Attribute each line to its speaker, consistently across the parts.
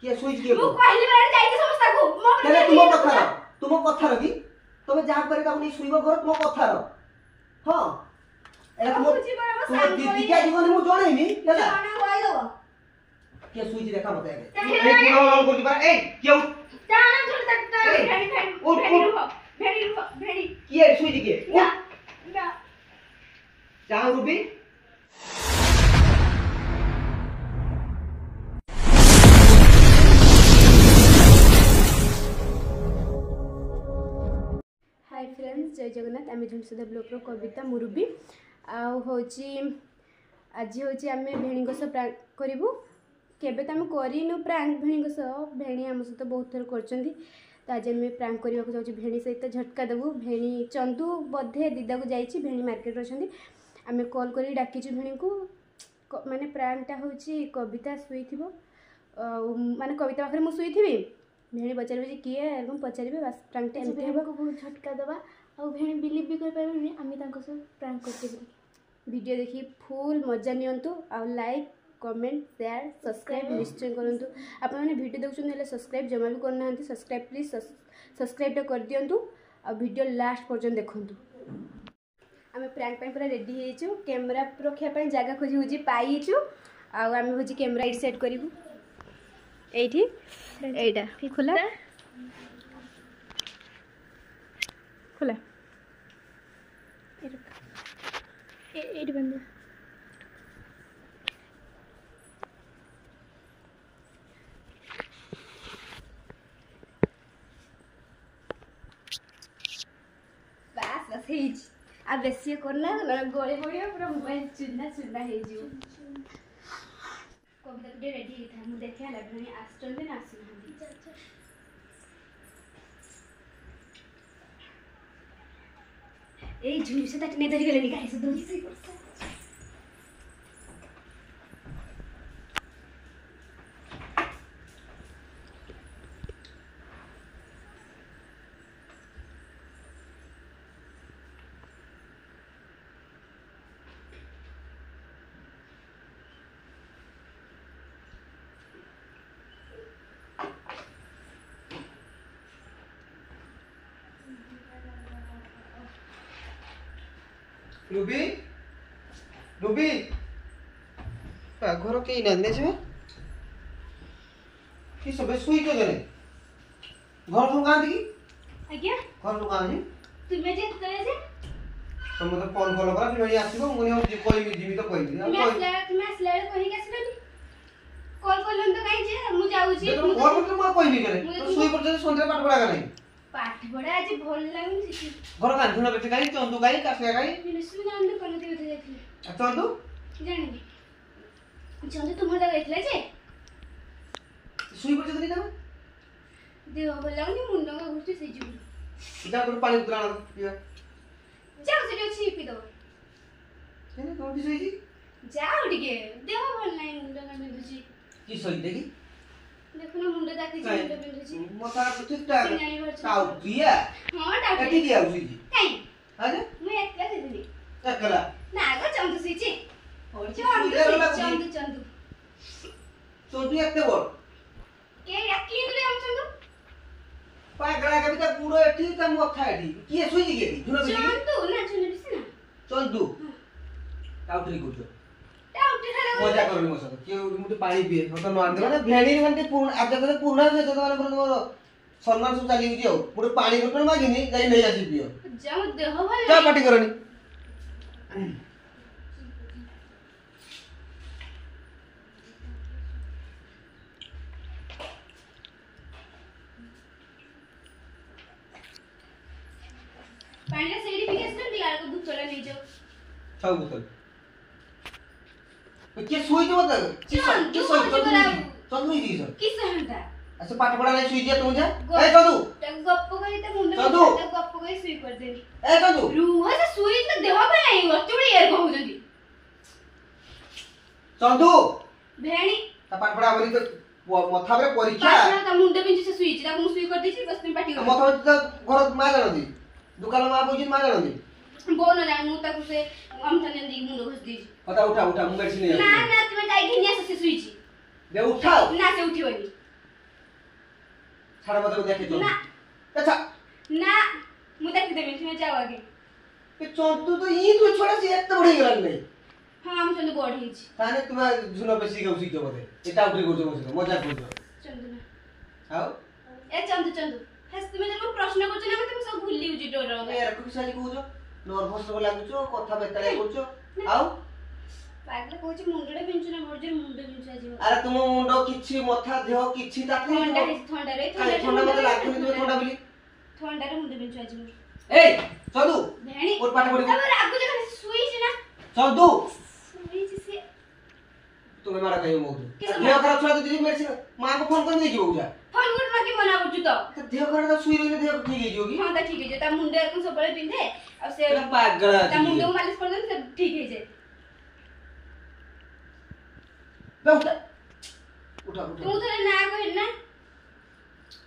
Speaker 1: के सुइच के
Speaker 2: मु कहली बारे जाई समस्ता को
Speaker 1: तले तुम कथा रखी तमे जहा करे ताको नहीं सुइबो घर तुम कथा र हां एला तुम दीदी के जीवन मु जणैनी होला
Speaker 2: जाना होई दो
Speaker 1: के सुइच देखा मते आगे ए पुरो कोटी पर ए केउ
Speaker 2: जाना छोड़ तक भेड़ी
Speaker 1: के सुइच के
Speaker 2: ना
Speaker 1: जाओ रूबी
Speaker 2: हाय फ्रेंड्स जय जगन्नाथ आम झुनसुदा ब्लॉक रो कविता मुरुबी आज हूँ आम भेणी सह प्रांक करूँ केवे तो आम करूँ प्रांक भेणी भेणी आम सहित बहुत थर कर तो आज आम प्रांक करने को चाहूँ भेणी सहित झटका देवु भेणी चंदू बधे दीदा को जाइए भेणी मार्केट अच्छा आम कल कर डाकिचु भेणी को माने प्रांकटा हूँ कविता शुई माने कविता पाखे मुझे शुई भेणी पचारे किए पचारे बस प्रांकटा एमती को बहुत झटका देवा और भेणी बिलीव भी कर आम प्रांक कर वीडियो देखी फुल मजा नियंतु आ लाइक कमेंट शेयर सब्सक्राइब निश्चय करूँ आपने वीडियो देखुं सब्सक्राइब जमा भी करना सब्सक्राइब प्लीज सब्सक्राइब कर दिंतु आ वीडियो लास्ट पर्यटन देखूँ आम प्रांक पूरा रेडी हो कैमेरा रखापी जगह खोजी खोजी पाइचु आम हूँ कैमेरा ये सेट करूँ एटा खुला खुला एट बंद बस बस आ बेसी करना गले पड़िया पूरा मोबाइल चुना चुना हो कविता गुटे रेडी था मुझे देखा भेणी आसुँच ना आसुना ए झुनी से नहीं धरी गले गाड़ी से दौड़ी से
Speaker 1: रूबी रूबी घर के नंदे छे कि सबे सुई तो गने घर तो गांधी
Speaker 2: आज्ञा
Speaker 1: घर तो गांधी
Speaker 2: तुमे जे करे जे
Speaker 1: तुम तो फोन कॉल करा फिर आसीबो मुनी हम जे कोई जीवी तो कोई
Speaker 2: तुमे असले कहि के आसीबे कॉल करलन तो काई जे मु जाउ छी
Speaker 1: देखो घर तो मैं कोई नहीं करे तो सुई पर जे संध्या पाठ पढ़ा गने
Speaker 2: पाठ पढ़ा आज भल लागुन छी
Speaker 1: घर गांधी न बेटे काई चंदू काई कासे काई
Speaker 2: मिलसु जान तो कोन देउ देखले
Speaker 1: चंदू
Speaker 2: जानि चंदू तुम जा गइतले जे
Speaker 1: सुई पर जदी ना
Speaker 2: देह भल लागुन मुंडा का घुरती से जु
Speaker 1: इटा पर पानी उतरा पिया
Speaker 2: जाओ से छी पी दो
Speaker 1: केने कोठी सुई जी
Speaker 2: जाओ डिगे देह भल नाही मुंडा का बिंदुची
Speaker 1: की सही देखी
Speaker 2: देखो ना मुंडा ताकी मुंडा बिंदुची
Speaker 1: मथा ठीक ठाक ताऊ दिया
Speaker 2: हां टाउ
Speaker 1: एटी दिया सुई जी
Speaker 2: काई
Speaker 1: अरे
Speaker 2: मैं एकला दे देनी
Speaker 1: एकला
Speaker 2: ना गो चंदू सीची चंदू चंदू
Speaker 1: चंदू एकते बोल
Speaker 2: के याकी तुले हम चंदू
Speaker 1: पागला के बिता पूरो एठी त मथा एठी किए सुई जी गेली जुना बिजी
Speaker 2: चंदू ना चुने बिसी ना
Speaker 1: चंदू टाउटरी गुटो
Speaker 2: टाउटी खाला
Speaker 1: मजा करनी मो सब के मुटे पानी पिए हम तो नॉन माने भेणी माने पूर्ण आज तक पूर्ण से तो माने मोर सम्मान सब चली गयो पुरे पानी गुटो मागिनी जाई नहीं आसी पियो
Speaker 2: जाऊ देह भल
Speaker 1: क्या पार्टी करनी
Speaker 2: पानी का सर्टिफिकेशन दिला को बुतला नहीं जाओ
Speaker 1: सब बोतल के सोई तो बता
Speaker 2: की सोई
Speaker 1: चंदू जी सर
Speaker 2: किस हंता
Speaker 1: अच्छा पाठ पढ़ा नहीं सुई दिया तुम जा ए चंदू
Speaker 2: गप्प करी त मुंडा
Speaker 1: चंदू
Speaker 2: गप्प करी सुई कर देनी
Speaker 1: ए चंदू
Speaker 2: रुह से सुई तो देह पे नहीं अतुड़ी यार कहू जदी
Speaker 1: चंदू
Speaker 2: भेणी
Speaker 1: ता पाठ पढ़ा बोली तो मथा रे परीक्षा
Speaker 2: पाछना त मुंडा बिंजु से सुई ता मु सुई कर देछि बस तुम पाटी कर
Speaker 1: मथा तो घर मा जानदी दुकान मा बोजी मा जानदी
Speaker 2: बोन ना मु ताकू से हम थने दी मुंडो घस दी
Speaker 1: पता उठा उठा मुंगड़ छी नहीं
Speaker 2: ना ना तुम जाई घिनिया से सुई छी
Speaker 1: दे उठाओ
Speaker 2: ना से उठिवनी
Speaker 1: छाड़ मत देखे तो
Speaker 2: ना
Speaker 1: अच्छा
Speaker 2: ना मु देखि देबी तुम जाओ आगे
Speaker 1: ये चंदू तो ई तो छोड़ा से एक तो बढ़ी गला नहीं
Speaker 2: हां हम चंदू बढ़ी छी
Speaker 1: ताने तुम झुनो बेसी के उसी के बोले एटा उठे करजो मसे मजाक करजो
Speaker 2: चंदू ना
Speaker 1: आओ
Speaker 2: ए चंदू हेस तुम जब प्रश्न करछ ना तुम सब भूली उजी डर
Speaker 1: ए यार कुछ साजी कहजो नर्वस हो लागुचो कथा बेतले करजो आओ
Speaker 2: पागल कहछ मुंडडे बिंचु ना बडजर मुंड बिंचु आजी
Speaker 1: अरे तुम मुंडो किछि मथा देह किछि ताकि
Speaker 2: ठंडा रे
Speaker 1: ठंडा मत लागुनी तुम ठंडा बोली
Speaker 2: ठंडा रे मुंड बिंचु आजी
Speaker 1: ए चंदू
Speaker 2: भेणी
Speaker 1: और पाठ पढी
Speaker 2: तब रागु जे खाली सुई छी ना
Speaker 1: चंदू
Speaker 2: सुई छी से
Speaker 1: तुम्हें मारा कहियो मो देह खराब छुआ दीदी मेडिसिन मां को फोन कर दे जीवो जा
Speaker 2: फोन गुड ना की मना करछु तो
Speaker 1: देह खराब तो सुई रही देह ठीक है जोगी
Speaker 2: हां ता ठीक है जे ता मुंडे को सबले पिंधे आ से
Speaker 1: तेरा पागल
Speaker 2: ता मुंडे को मालिश कर दे सब ठीक है जे
Speaker 1: उठा उठा
Speaker 2: तू तो ना कहि ना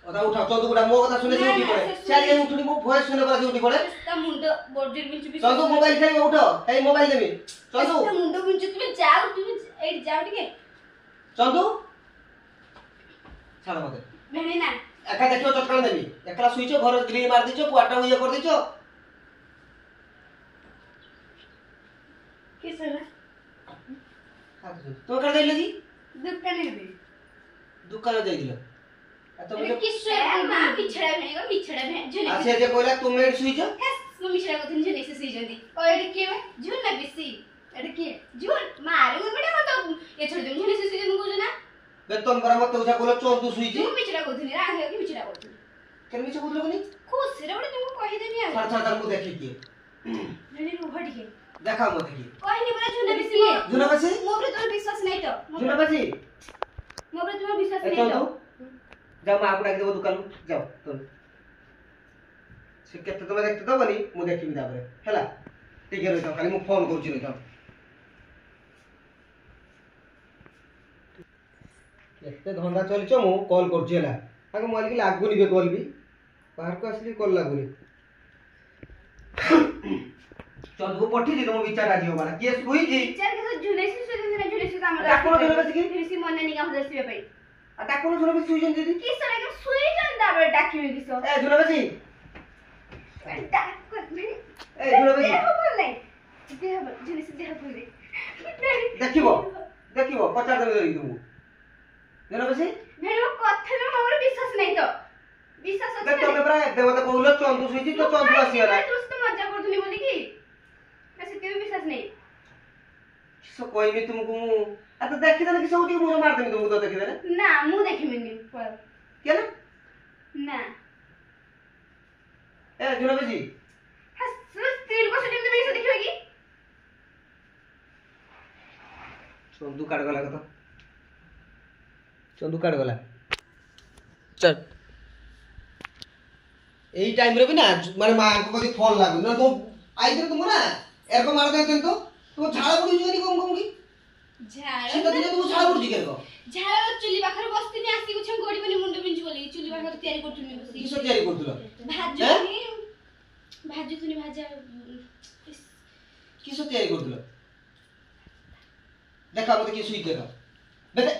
Speaker 1: ओदा उठा चंदू गुडा मो कथा सुने उठी पड़े चाल उठनी मो वॉइस सुने पर उठी पड़े
Speaker 2: ता मुंड बडजर बिंचु भी
Speaker 1: चंदू मोबाइल खेल उठो ए मोबाइल देबी चंदू
Speaker 2: ता मुंड बिंचु तुम जाओ तुम ए जाओ ठीक है
Speaker 1: चंदू छाड़ मत
Speaker 2: भेणी ना
Speaker 1: एका देखियो चटकान देबी एकला सुइचो घर ग्रिल मार दिचो क्वार्टर हुए कर दिचो
Speaker 2: किस है
Speaker 1: तो कर देले जी
Speaker 2: दुकान में
Speaker 1: दुकान दे दिलो तो
Speaker 2: अरे किस है मां पिछड़ा भेणी को मिछड़ा भेण झुने
Speaker 1: आसे जे कोला तुमे सुइचो
Speaker 2: हेस मो मिछड़ा को झुने से सी जंदी और एड के झुन ना बिसी एड के झुन मारे को बड़े मत ये छोड़ दे झुने से सी जंदी को ना
Speaker 1: बे तुम बरा मत उठा कोला चंदू सुइची
Speaker 2: तू मिछड़ा को धनी राहे की मिछड़ा को धनी
Speaker 1: केन मिछ बुदलो कनी
Speaker 2: खुश रे बड़े तुमको कहि देनी आ
Speaker 1: छाड़ छाड़ मु देखि के
Speaker 2: भेणी रो हट के
Speaker 1: देखा मत की
Speaker 2: कहि नि बड़ा झुने बिसी
Speaker 1: झुना बसी
Speaker 2: मो पर तोर विश्वास नहीं तो
Speaker 1: झुना बसी
Speaker 2: मो पर तुम्हारा विश्वास
Speaker 1: ए
Speaker 2: नहीं
Speaker 1: चंदू
Speaker 2: तो
Speaker 1: जाओ मां को डाक देबो दुकान जाओ तुम से केते तुम देखते तो बनी मु देखिबी तापरे हैला ठीक है रहता खाली मु फोन करछि रहता एते धंदा चलछो मु कॉल करछि हैला आगे मोबाइल की लागुनी बे कॉल भी बाहर को असली कॉल लागुनी चल वो पठी जी तुम विचार आजी हो माना के सुई जी
Speaker 2: विचार के तो झुने से काम
Speaker 1: डाकोन झुने बसी की
Speaker 2: फिर से मन नहीं काम दसबे पई
Speaker 1: आ डाकोन झुने बसी सुई जन दीदी
Speaker 2: की सरे के सुई जंदा बड़े डाकी में किसो
Speaker 1: ए झुने बसी
Speaker 2: डाक
Speaker 1: ए झुने बसी
Speaker 2: देह बोल नहीं देह झुने से देह बोल दे
Speaker 1: देखिबो देखिबो पचार देबे करी तुमु झुने बसी
Speaker 2: मेरे कथा में मोर विश्वास नहीं तो विश्वास
Speaker 1: देख तो बरा देवता कहलो चंदू सुईची तो चंदू आसी होला
Speaker 2: तू तो मजा करथुनी बोली की कैसे तेरे विश्वास नहीं
Speaker 1: सो कोई भी तुमको आ तो देखि देना कि सब ठीक मुझे मार देनी तुमको तो देखि देना
Speaker 2: ना मुंह देखि मैंने पर
Speaker 1: क्या ना
Speaker 2: ना
Speaker 1: ए झुने बसी
Speaker 2: हस स्टील को सेटिंग में से देखियोगी
Speaker 1: चंदू काट गला कत चंदू काट गला चल এই টাইম রে भी ना মানে মা को कदी फोन लागु ना तो आई दे तुम ना एरको मार दे तो तो झाड़ा पड़ी जनी कम कम की
Speaker 2: झाड़ा
Speaker 1: सीधा दिने तू झाड़ा पड़ी के को
Speaker 2: झाड़ा चुली पाखर बस्तिनी आसी को छम गोडी बनी मुंड बिंच बोली चुली पाखर तयारी करथुनी बसी
Speaker 1: किसो तयारी करथुलो
Speaker 2: भाजुनी भाजा
Speaker 1: किसो तयारी करथुलो देखा मते की सुई देखा बेटे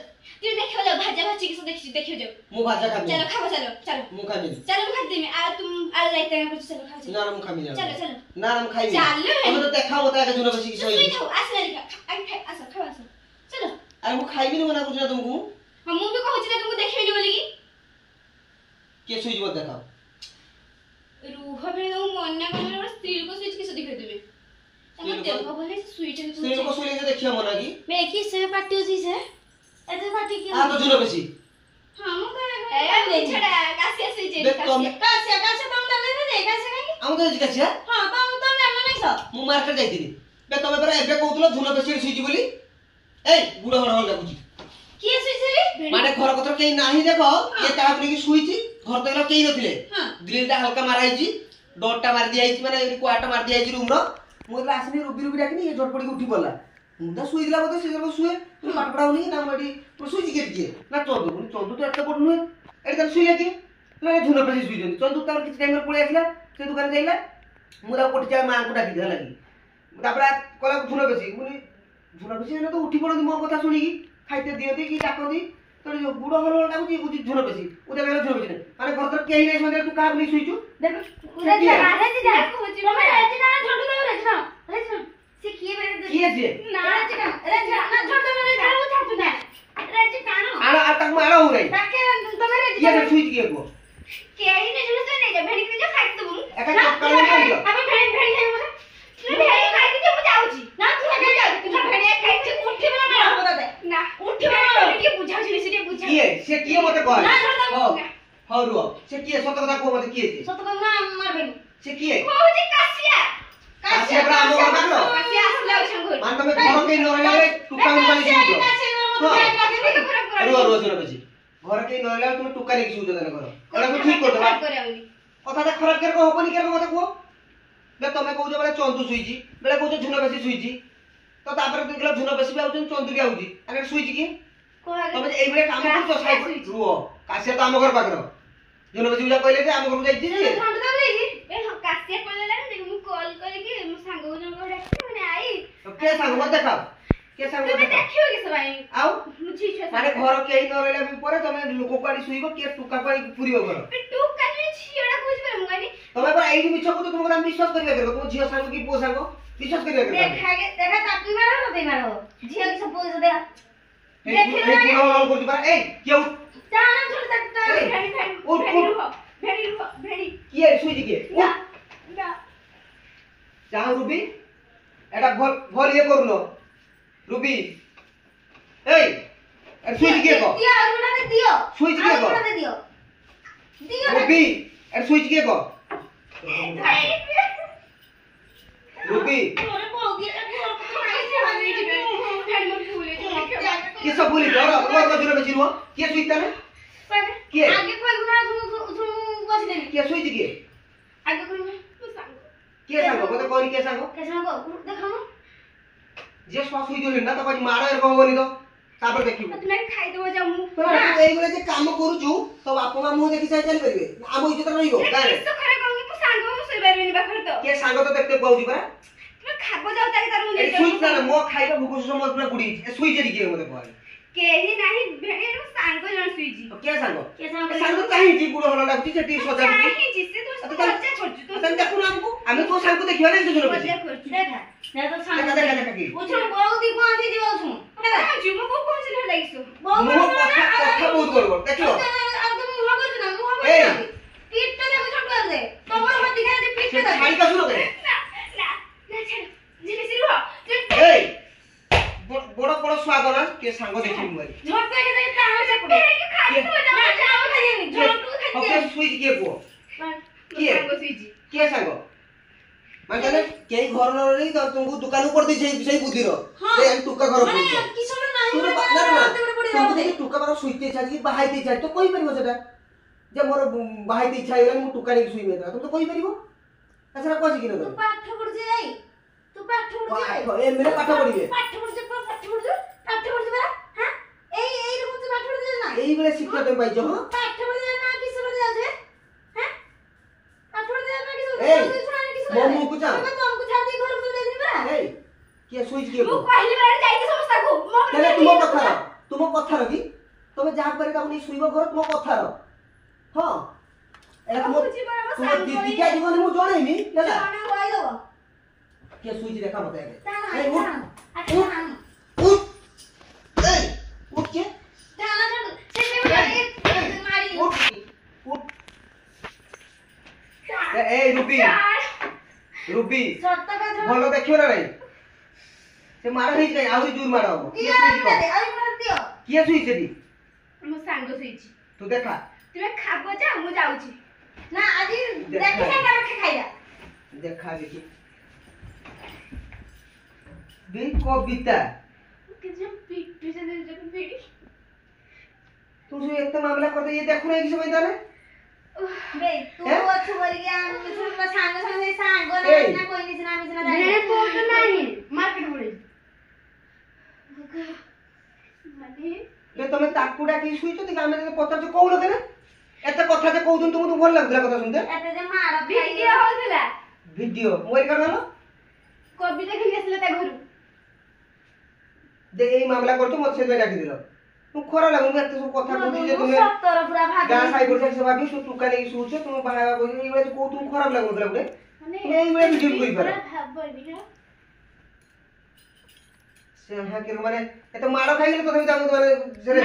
Speaker 2: तू देखो लो भाजा भाजी किसो देखियो जो
Speaker 1: मु भाजा खा
Speaker 2: चलो खाओ चलो
Speaker 1: मु खा नहीं
Speaker 2: चलो खा दे में आ तुम आ लाइट में कुछ चलो खाओ
Speaker 1: ना मु खा नहीं
Speaker 2: चलो
Speaker 1: ना मु खाई
Speaker 2: चलो
Speaker 1: हम तो देखा होता है कि जुना बसी की
Speaker 2: सुई
Speaker 1: सोई
Speaker 2: खाओ आसे देखा आई खाओ आसे खाओ आसे चलो
Speaker 1: अरे मु खाई भी नहीं मना कुछ ना तुमको
Speaker 2: हम भी कहू छी तुमको देखियो बोली की
Speaker 1: के सुई मत देखा
Speaker 2: रूह भेले तो मन्ना करले स्त्री को सुई किसो देखियो तुमे तम देखो बोले सुई टे
Speaker 1: स्त्री को सुई के देखियो मना की
Speaker 2: मैं की से पार्टी होसी से एते पार्टी के
Speaker 1: आ तो जुना बसी
Speaker 2: हां मु कहे ए ले छड़ा कासिया से जे
Speaker 1: देख तुम
Speaker 2: कासिया तुम दले दे कासिया नहीं
Speaker 1: हम तो जिका
Speaker 2: हां तुम जानो नहीं सो
Speaker 1: मु मार्केट जाईतिनी बे तमे परा एबे कहउतलो जुना बसी सुईची बोली ए बुढ़ा हड़ हड़ लागुची
Speaker 2: किए सुईछे
Speaker 1: माने घर कतर केई नाही देखो ये ता अपने की सुईची घर तला केई नथिले
Speaker 2: हां
Speaker 1: ग्रिलटा हल्का माराइची डोरटा मार दियाइची माने क्वार्टर मार दियाइची रूम रो मु आसनी रुबी रुबी डाकिनी ये झट पड़ी के उठी पड़ला मुंडा सुई दिला बते से जब सुए तू पाठ पढ़ाउनी ना मडी तो सुई के दिए ना चंदू तो एते बड़ नुहे एते तर सुई लेके ना झुना पे सुई जंदी चंदू तार किछ टाइम पळे आखला से दुकान जाइला मुरा कोठी जा मां को डाकी देला लगी तापरा कोला झुना बेसी मुनी झुना बेसी ना तो उठी पड़ो मो कथा सुनी की खाइते दियती की डाकदी तो जो बुढ़ो हलो लाଗୁଛି ବୁଝି ଝୁର ବେଶୀ ଉଦେ ବେଳ ଝୁର ବେଶୀ ମାନେ ଘର ତ କେହି ନାହିଁ ସନ୍ଧ୍ୟା ତୁ କାହାକୁ ନେଇ ଶୋଇଛୁ
Speaker 2: देखो रेजी रेजी जा कोची तमे रेजी ना झंडू दे रेजी ना से किए बे
Speaker 1: किए जे
Speaker 2: ना रेजी ना झंडू दे रेजी वो छातु ना रेजी कानो
Speaker 1: आला आ तक मारा हो नहीं
Speaker 2: ताके तमे रेजी
Speaker 1: किए शोइछ किए को
Speaker 2: केही ने जुले तो नहीं जा भेड़ी के जो खाई दबु
Speaker 1: एका चक्कर में नहीं दियो
Speaker 2: अबे भेड़ी भेड़ी खाई बोले तू भेड़ी खाई के मु जाउची ना तू लगे जा तू भेड़ी खाई के उठी बना ना बता दे ना उठी बना के बुझाउ छी से बुझा
Speaker 1: किए से किए मते कह
Speaker 2: ना झंडू
Speaker 1: हां रुओ से किए सत कथा को मते किए से
Speaker 2: सत को ना मार भेड़ी
Speaker 1: से किए
Speaker 2: कोची कासिया
Speaker 1: कासिया बरा हम बाकलो
Speaker 2: कासिया असला छंगुर
Speaker 1: मान तमे घर के न रहले टुका उपाली छूटो रुओ रुओ सुनो बेसी घर के न रहले तुम टुका नहीं छूटो तने घर एला को ठीक कर दबा कथा ता खराब कर को होबनी कर मते को बे तमे कहू जे बेले चंदू सुईजी बेले कहू जे झुना बेसी सुईजी तो तापर देखला झुना बेसी भी आउछन चंदू भी आउजी अरे सुईजी की तमे एई बेले काम कर तो साइड रुओ कासिया तो हम घर पाकर झुना बेसी जा कहले जे हम घर जाई छी
Speaker 2: ठंड दे रे ए कासिया कहले ना देखो मु कॉल करे कि मु संग जन को डाक माने आई
Speaker 1: तो के संग मत देखाओ के संग
Speaker 2: तमे
Speaker 1: मत
Speaker 2: देखियो कि सबाई
Speaker 1: आउ
Speaker 2: मु छी छ
Speaker 1: माने घर के न रहले भी परे तमे लोक पाड़ी सुईबो के टुका पाई पुरियो घर
Speaker 2: टू कने छियडा खोज पर मु गानी
Speaker 1: तमे पर आईडी मिछ को तुमको हम विश्वास करिया करो तुम झियो संग की पो संग विश्वास करिया करो
Speaker 2: देखा तापी मारो न दे मारो झियो की सब दे
Speaker 1: देखियो ना ये को पर ए क्यों
Speaker 2: जाना छोड़ सकता है भेड़ी
Speaker 1: किए सुईजी के
Speaker 2: ना ना
Speaker 1: चाह रूबी एटा भल ये करलो रूबी ए सुईजी के को
Speaker 2: दियो रुना दे दियो
Speaker 1: सुईजी के को
Speaker 2: रुना दे दियो दियो
Speaker 1: रूबी सुईजी के को रूबी
Speaker 2: मोरे को दियो कैसे वाली जी भेड़ी मत भूले
Speaker 1: के सब बोली डर और जुरे बेची रो के सुईता ने के
Speaker 2: आगे कोई गुना तुम बस ले
Speaker 1: के सुईजी के
Speaker 2: आगे कोई तू सांग
Speaker 1: के संग मते कोनी के संग
Speaker 2: कैसे को देखो
Speaker 1: जे सो सुई जो ना तो कोनी मारो एर कहबोनी तो तापर देखिबो
Speaker 2: तुम खाई दो जाऊ
Speaker 1: तो तू एई गले जे काम करूछु तो बापा मा मुंह देखि चाइ चली परिबे आम इज्जत रहइबो काहे
Speaker 2: किस खरे कहूं मु सांग मु सोई बारबेनी बाखर तो
Speaker 1: के सांग तो देखते कहउजी परा
Speaker 2: तुम खाबो जाऊ ताके तार
Speaker 1: ए सुई ना मो खाइबा भुको समझ पूरा गुडी ए सुई जरी के मते कहै
Speaker 2: केही नाही भेड़ी सांग जण सुईजी
Speaker 1: के सांग
Speaker 2: के सांग
Speaker 1: सांग चाहि जी गुडो हला लागछि सेठी सजा
Speaker 2: नाही जी से तू मजा करछु तू
Speaker 1: तन देखु हमको आमे तो सांग को देखियो ना सुनो
Speaker 2: मजा करछु देखा ना तो सांग
Speaker 1: देखा देखा की
Speaker 2: पूछो बहुत पहुंची दियो छु देखा जी मो को पहुंची न लागिसो
Speaker 1: मुह कथा बहुत करबो देखियो
Speaker 2: अब तुम मुह करछु ना मुह
Speaker 1: ए
Speaker 2: पीठ तो देखो छोटू दे तमर मत दिखा दे पीठ तो
Speaker 1: छाई का सुनो करे
Speaker 2: ना छाड़ जी से रुह
Speaker 1: ए बड़ बड़ स्वागत ना के सांग देखि मुई
Speaker 2: झटका के देता हम से पड़े के खाई तो जाओ जाओ खाई झटू खाई
Speaker 1: ओके सुई के को
Speaker 2: किए सांग सुईजी
Speaker 1: के सांग माने के घर न रही तो तुमको दुकान ऊपर दे सही बुद्धि रो ए हम टुका घर
Speaker 2: माने
Speaker 1: पड़छ
Speaker 2: किछो नाही
Speaker 1: ना ना तुमको देखि टुका बार सुईते छाजी बाहाइते छाजी तो कोई परिबो सेटा जे मोर बाहाइते इच्छा हेला मु टुका नहीं सुई मेता तुम तो कोई परिबो अच्छा कोसी किनो
Speaker 2: तू पाठ पढ़ जाई तू पाठ पढ़ जाई
Speaker 1: ए मेरे पाठ पढ़िबे
Speaker 2: पाठ पढ़ बरा हां এই রকম তো পাঠ পড়তে না
Speaker 1: এই বেলে শিক্ষা তুমি পাইছো হ্যাঁ
Speaker 2: পাঠ পড়তে না কি শুনে যাচ্ছে হ্যাঁ পাঠ পড়তে না কি
Speaker 1: এই,
Speaker 2: শুনে কি
Speaker 1: ମୋ ମୁହଁକୁ ଚାଲ।
Speaker 2: ତମେ ତମକୁ ଛାଡି ଦେଇ ଘରକୁ ଦେଇ ଦେବି ପରା
Speaker 1: এই কে সুইচ কে
Speaker 2: ମୁଁ କହିଲି ବେଳେ ଯାଇକି ସମସ୍ତଙ୍କୁ ମୋ
Speaker 1: তাহলে তুম কথার কি তুমি যাহা করে তাহলে শুইব ঘর তুম কথার হ্যাঁ এটা তুম তুম দিদিকা জীবনে মু জଣାইনি ହେଲା
Speaker 2: জানা হই দেব
Speaker 1: কে সুইচ দেখা মতে আগে
Speaker 2: জানা
Speaker 1: এই
Speaker 2: জানা
Speaker 1: উঠ
Speaker 2: জানা
Speaker 1: উঠ এই উঠ কে
Speaker 2: জানা জানা সে মারি
Speaker 1: উঠ উঠ এই রুবি রুবি
Speaker 2: সত্য কথা
Speaker 1: ভালো দেখিও না নাই সে মারা হইছে নাই আউরি জোর মারা হবো
Speaker 2: কি আরে আই মার দিও
Speaker 1: কিয়ে শুইছে দি
Speaker 2: ମୋ ସାଙ୍ଗ ଶୋଇଛି
Speaker 1: ତୁ দেখা
Speaker 2: ତୁମେ ଖାବ ଯା ମୁଁ ଯାଉଛି ନା ଆଜି
Speaker 1: ଦେଖା।
Speaker 2: ଦେଖିବା ଆମେ ଖାଇବା
Speaker 1: দেখা দেখি বে কবিতা
Speaker 2: କିଛି ପିଠୁ ସେ ଦେଉଛ ପିଢି
Speaker 1: तू जो इतना मामला करते ये देखो ना एक समय दाने
Speaker 2: ବେ ତୁ
Speaker 1: ହେ?
Speaker 2: ଅଛୁ ବୋଲିକି ଆମେ କିଛି ମୋ ସାଙ୍ଗ ସାଙ୍ଗେ ସାଙ୍ଗ
Speaker 1: ଏଇ।
Speaker 2: ନା କହିନି ସିନା ଆମେ ସିନା
Speaker 3: भेड़े पोर्ट नहीं मार्केट बोले
Speaker 2: ମାନେ
Speaker 1: ले तमे ताकुडा की सुइचो ती गामे ने पता जो कोउलो केने एते कथा जे कोउदन तुम भल लागला कथा सुनते
Speaker 2: ଏତେ ଯେ ମାଡ଼
Speaker 3: ଭିଡିଓ ହଉଥିଲା
Speaker 1: वीडियो मोबाइल कर नालो
Speaker 3: କବିତା ଖେଳି ଆସିଲା ତା ଘରୁ
Speaker 1: दे एई मामला करतो मत से डाकी दिलो ମୁଁ ଖରା ଲାଗୁନି ଏତେ ସବୁ କଥା କହୁଛି ଯେ ତୁମେ
Speaker 3: ସତର ପୁରା
Speaker 1: ଗାଁ ସାଇ ପଡ଼ିଶା ସେ ଭାବି ସବୁ ଟୁକା ନେଇକି ଶୁଉଛ ତୁମ ବାହା କହୁଛି ଏଇଭଳିଆ କୋଉ ତୁମକୁ ଖରାପ ଲାଗୁନଥିଲା ଗୋଟେ ତୁମେ ଏଇଭଳିଆ ଭିଡ଼ିଓ କରିପାର ସେ ହାକିର ମାନେ ଏତେ ମାଡ଼ ଖାଇଗଲେ ତଥାପି ତାଙ୍କୁ ମାନେ ସେରେ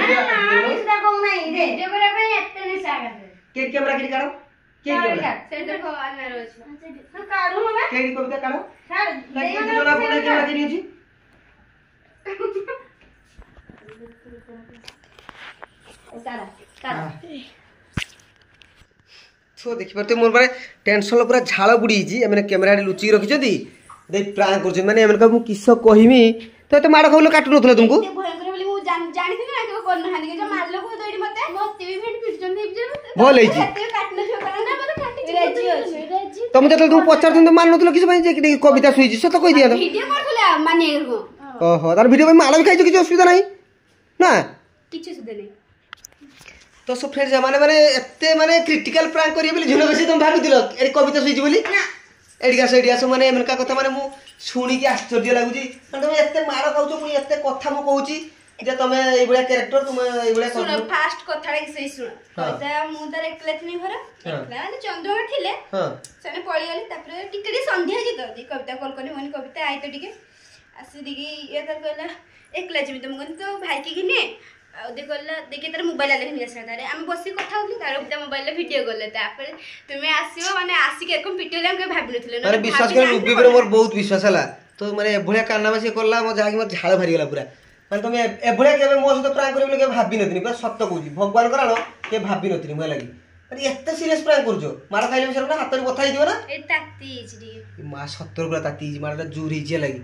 Speaker 3: ସେଟା କହୁ ନାହିଁ ଭିଡିଓ କରିବା ପାଇଁ ଏତେ ନିଶା ଆଗରେ
Speaker 1: କେ କ୍ୟାମେରା କିରି କାଢ କେ କ୍ୟାମେରା
Speaker 2: ସେଠି ଦେଖ ଆନାର ଅଛି
Speaker 3: କାଢୁ ନା
Speaker 1: କେଡି କବିତା କାଢ
Speaker 3: ଛାଡ
Speaker 1: ଲାଇକ ଜଣା ପଡେ କ୍ୟାମେରା କିରି ଅଛି
Speaker 3: କାଢ କାଢ
Speaker 1: तो देखिए मोर माने टेंशन पूरा झाड़ बुड़ी मैंने कैमेरा लुचिक रखिंट दे प्रांक कर मैंने एमनका मु किस कहमी तो एत माड़ खाऊ काटु नथला तुमको
Speaker 2: भयंकर बोली मु जानि थी ना के कोन हानि के जो मारलो को दोडी मते भी भेट पिटजन देब जे
Speaker 1: भल है
Speaker 2: काटना छो कारण ना मते काटी रेजी अछि
Speaker 1: तुम जत तुम पचार तुम मान नथलो किछ भाई जे कविता सुईजी सत कहि दिया
Speaker 2: वीडियो करथले माने को
Speaker 1: ओहो तार वीडियो में माड़ भी खाइछ किछ असुविधा नहीं ना
Speaker 2: किछ सुदे नहीं
Speaker 1: तो सब फ्रेंड्स माने माने एते माने क्रिटिकल प्रांक करिए बोली झुनो बेसी तुम भाबिथिलो ए कविता सुईजी बोली ना एडिया सेडिया सब माने एमनका कथा माने मु सुनी के आश्चर्य लागुची तुम एते माड़ खाउछो मु एते कथा मु कहूची जे तमे ए बळिया कैरेक्टर तुम ए बळिया
Speaker 2: सुन फास्ट कथा के सही सुन कविता मु तार एकला थनी घर एकला ने चंद्रमा थिले
Speaker 1: हां
Speaker 2: सने पळी गली तापर टिकडी संध्या जी तो कविता कॉल करनी मन कविता आई तो टिके आसी दिगी ये तार कहला एकला जिमी तुम गन तो भाई की घिने आ देखि तार मोबाइल आले हिनी आसला तारे हम बसी कथा होली तार उता मोबाइल वीडियो गले तापर तुमे आसीओ माने आसी के एरकम वीडियो ले हम के भाबि नथिले
Speaker 1: अरे विश्वास कर रुबी पर मोर बहुत विश्वास हला तो माने ए भळिया कारनामा से करला मो जागी मोर झाळ भारी गेला पूरा माने तुमे ए भळिया केबे मो सहित प्रांक करिबले के भाबि नथिनी पूरा सत्य कहूजी भगवान करालो के भाबि नथिनी म लागी अरे एते सीरियस प्रांक करजो मार खाइले बिसर ना हातरी बथा दियो ना
Speaker 2: ए ताती इचडी
Speaker 1: मा 70 पूरा ताती मारला जूर हिजे लागी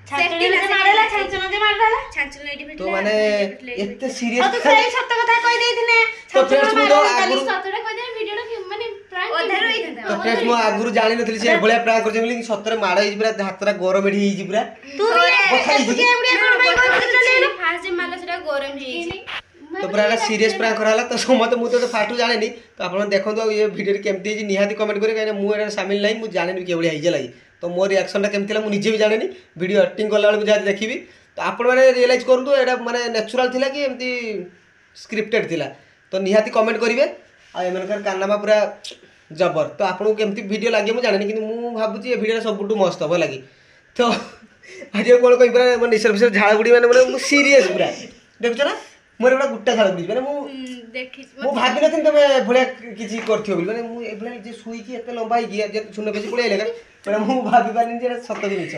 Speaker 3: छाचुने मारला छाचुने जे मारला
Speaker 2: छांचल एडी
Speaker 1: तो माने एते सीरियस
Speaker 3: तो सही सत्य कथा कहि देथिने
Speaker 1: तो फ्रेंड्स मु तो आगुरु
Speaker 2: सतडा कहि दे वीडियो टा माने प्रांक अधार होई था
Speaker 1: तो फ्रेंड्स मु आगुरु जानि नथली से भळिया प्रांक करजे बोली 70 माड़ हिज पूरा हातरा गरम एडी हिज पूरा
Speaker 3: तू भी एबड़िया कोन भाई कोन चले
Speaker 2: फास्ट जे मारला सेटा गरम हेई
Speaker 1: तो पूरा सीरियस प्रांक कराला तो समते मु तो फाटू जाने नी तो आपण देखंतो ये वीडियो केमती हिज निहाती कमेंट करी काहे मु एटा शामिल नहीं मु जाने नी के बळिया हिज लागि तो मोर रिएक्शन केमती मु निजे भी जाने नी वीडियो एडिटिंग करला बेलू जा देखिबी तो आपण माने रियलाइज करंतु एटा माने नेचुरल थिला कि एमती स्क्रिप्टेड थिला तो निहाती कमेंट करिवे आ एमनकर कारनामा पूरा जबर तो आपको केमती वीडियो लागे मु जाने कि मु भाबुची ए वीडियो सबुटु मस्त हो लागी तो आज कोन कहि पूरा मन निसर बिसर झाळ बुडी माने मु सीरियस पूरा देखछ ना मोर एटा गुट्टा झाळ बुडी माने मु
Speaker 2: देखि
Speaker 1: मु भाबि नथिन तबे भळिया किछि करथियो बोली माने मु ए भळिया जे सुई कि एते लंबा ही गिया जे सुन बेसी पळे लेगा माने मु भाबि पानी जे सत्य जिनिस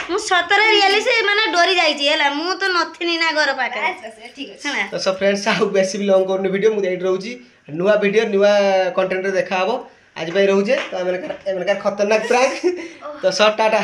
Speaker 3: मु सतरे रियली से माने डोरी जाई छी हला मु तो नथिनी ना घर पाके
Speaker 2: ठीक अछि
Speaker 1: तो सब फ्रेंड्स आउ बेसी भी लॉन्ग करनी वीडियो मु एट रहउची नुवा वीडियो नुवा कंटेंट रे देखा हबो आज भाई रहउजे तो एमनका खतरनाक प्रैंक तो सब टाटा।